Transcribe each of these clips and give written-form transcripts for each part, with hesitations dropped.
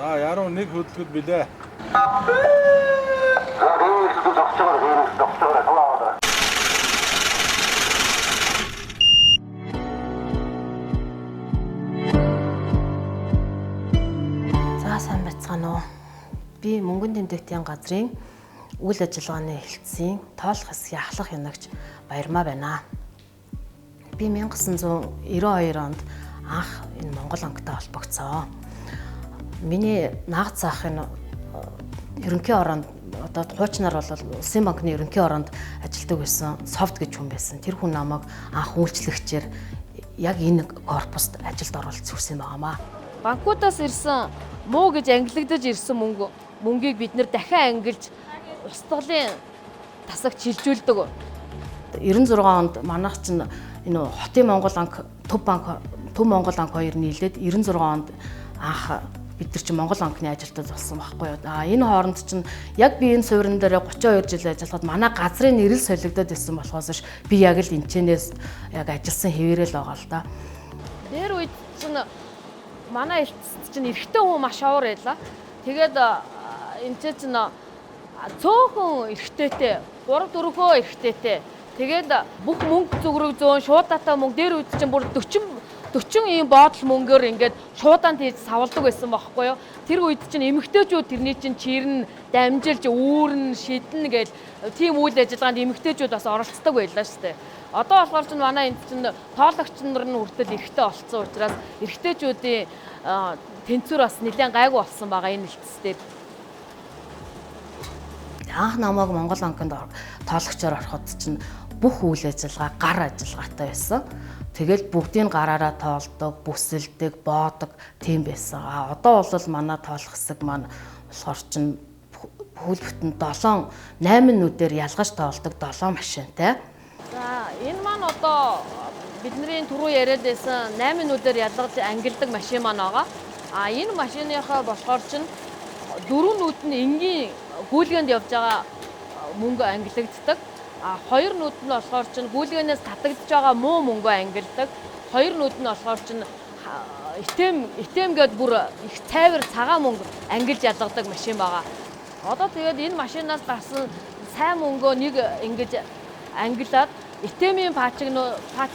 За яруу нэг хөдөлгөд билээ. За сайн байцгаана уу. Би Мөнгөн тэмдэгтийн газрын үйл ажиллагааны хэлтсийн тоолох хэсгийн ахлах янагч Баярмаа байна. Би 1992 онд анх энэ Монгол ангитай холбогдсон. Миний наад зах энэ ерөнхий оронд одоо хуучнаар бол Улсын банкны ерөнхий оронд ажилладаг байсан Софт гэж хүн байсан. Тэр хүн намайг анх үйлчлэгчээр яг энэ корпуст ажилд оруулж зүгсэн байгаамаа. Банкудаас ирсэн муу гэж ангилагдаж ирсэн мөнгийг бид нэр дахин ангилж устгалын тасагт шилжүүлдэг. 96 онд манайх чинь энэ Хотын Монгол анги, Төв Монгол анги хоёр нийлээд 96 онд анх бид нар чинь Монгол ангины ажилтнууд болсон байхгүй юу. Энэ хооронд чинь яг би энэ суурин дээр 32 жил ажиллахад манай газрын нэрэл солигдоод ирсэн болохоос би яг л энэчнээс яг ажилласан хэвээрэл байгаа л да. Тэр үед чинь манай элтсэд чинь эрэгтэй хүн маш авар байлаа. Тэгээд энэ чинь цөөхөн эрэгтэйтэй, 3-4 эрэгтэйтэй. Тэгээд бүх мөнгө зүгрэг зөөн шуудатай мөнгө дээр үед чинь бүр 40 ийм боодол мөнгөөр ингээд шуудаан тийж савладаг байсан байхгүй юу. Тэр үед чинь эмэгтэйчүүд тэрний чинь чирэн дамжилж үүрэн шиднэ гэж тийм үйл ажиллагаанд эмэгтэйчүүд бас оролцдог байлаа шүү дээ. Одоо болохоор чинь манай энд чинь тоологч нар нь хүртэл эрэгтэй олцсон учраас эрэгтэйчүүдийн тэнцвэр бас нэлээд гайгүй болсон байгаа энэ хэлтсээр. Анх намайг Монгол ангинд тоологчоор ороход чинь бүх үйл ажиллагаа гар ажиллагаатай байсан. Тэгэл бүгдийн гараараа тоолдог, бүсэлдэг, боодог тийм байсан. Одоо бол манай тоолох хэсэг маань болохоор чинь бүхэл бүтэн 8 нүдээр ялгаж тоолдог 7 машинтай. За энэ маань одоо бидний түрүү яриад байсан 8 нүдээр ялгаж ангилдаг машин маань байгаа. Энэ машиныхаа болохоор чинь 4 нүд нь энгийн гүйлгээнд явж байгаа мөнгө ангилагддаг. 2 нүд нь болохоор чинь гүйлгээнээс татагдж байгаа муу мөнгө ангилдаг. 2 нүд нь болохоор чинь итэм гээд бүр их цайвар цагаан мөнгө ангилж ялгадаг машин байгаа. Одоо тэгээд энэ машинаас гарсан сайн мөнгөө нэг ингэж ангилаад итэмийн паачиг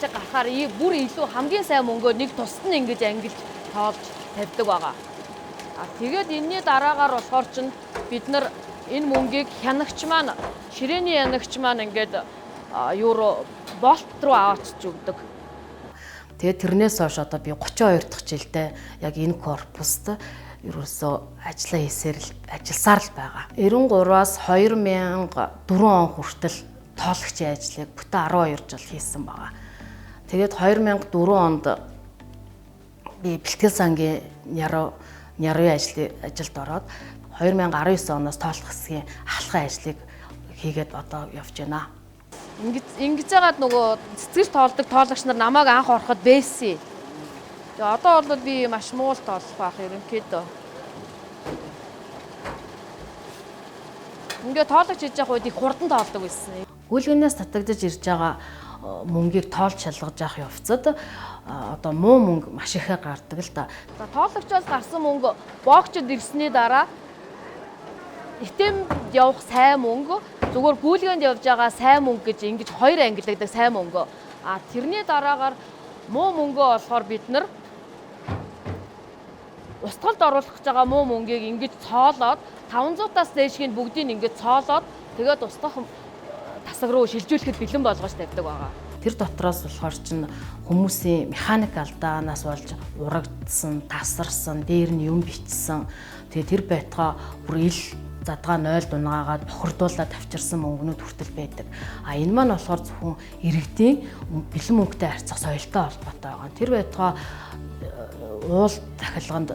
гарахаар бүр илүү хамгийн сайн мөнгөө нэг тусад нь ингэж ангилж тоолж тавьдаг байгаа. Тэгээд энэний дараагаар болохоор чинь бид нар энэ мөнгийг хянагч маань ширээний хянагч маань ингээд болт руу аваачиж өгдөг. Тэгээд тэрнээс хойш одоо би 32 дахь жилдээ яг энэ корпуст ерөөсөө ажилласаар л байгаа. 93-аас 2004 он хүртэл тоологчийн ажлыг бүтэн 12 жил хийсэн байгаа. Тэгээд 2004 онд би бэлтгэл сангийн няруу ажилд ороод 2019 оноос тоолох хэсгийн ахлахын ажлыг хийгээд одоо явж байна. Ингэж яагаад нөгөө цэцгэрч тоолдог тоолагч нар намайг анх ороход бэйсэн. Тэгээ одоо бол би маш муу л тоолох байх ерөнхийдөө. Ингээ тоолагч хийж явах үед их хурдан тоолдог байсан. Гүйлгээнээс татагдаж ирж байгаа мөнгийг тоолж шалгаж явах явцад одоо муу мөнгө маш ихээр гардаг л да. За тоолагчоос гарсан мөнгө богчод ирсний дараа итэмд явах сайн мөнгө зүгээр гүйлгээнд явж байгаа сайн мөнгө гэж ингэж хоёр ангилагддаг сайн мөнгө. Тэрний дараагаар муу мөнгөө болохоор бид нар устгалд оруулах гэж байгаа муу мөнгийг ингэж цоолоод 500-аас дээшгийн бүгдийг ингэж цоолоод тэгээд устгах тасаг руу шилжүүлэхэд бэлэн болгож тавьдаг байгаа. Тэр дотроос болохоор чинь хүмүүсийн механик алдаанаас болж урагдсан, тасарсан, дээр нь юм бичсэн. Тэгээ тэр байтгаа бүр ил задгаа 0 дунгаагаад бохирдуулаад авчирсан мөнгнүүд хүртэл байдаг. Энэ маань болохоор зөвхөн иргэдийн бэлэн мөнгөтэй харьцах соёлтой холбоотой байгаа. Тэр байтгаа уул дахилганд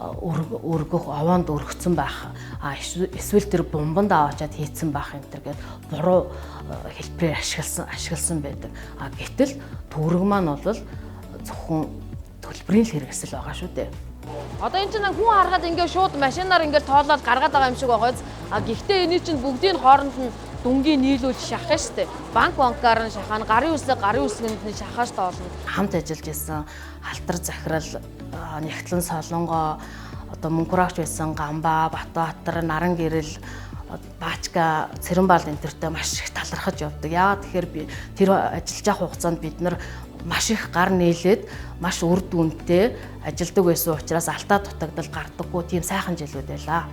өргөх, овоонд өргөцсөн байх. Эсвэл тэр бомбонд аваачаад хийцэн байх энэ төр гээд буруу хэлбэрээр ашигласан байдаг. Гэтэл төгрөг маань бол зөвхөн төлбөрийн л хэрэгсэл байгаа шүү дээ. Одоо энэ чинь хүн харахад ингээд шууд машинаар ингээд тоолоод гаргаад байгаа юм шиг байгаа. Гэхдээ энэ чинь бүгдийн хооронд нь дүнгийн нийлүүлж шахах штэ. Банкаар нь шахана, гарын үсгэнд нь шахаж тоолно. Хамт ажиллаж исэн Халтар захирал, Нягтлан Солонгоо, одоо Мөнхраагч байсан Гамбаа, Батбаатар, Наран гэрэл, Баачка, Цэрэнбаал энэ төртэй маш их талархаж явдаг. Яагаад тэгэхээр би тэр ажиллаж явах хугацаанд бид нар маш их гар нийлээд маш үр дүнтэй ажилладаг байсан учраас алдаа дутагдал гардаггүй тийм сайхан жилүүд байлаа.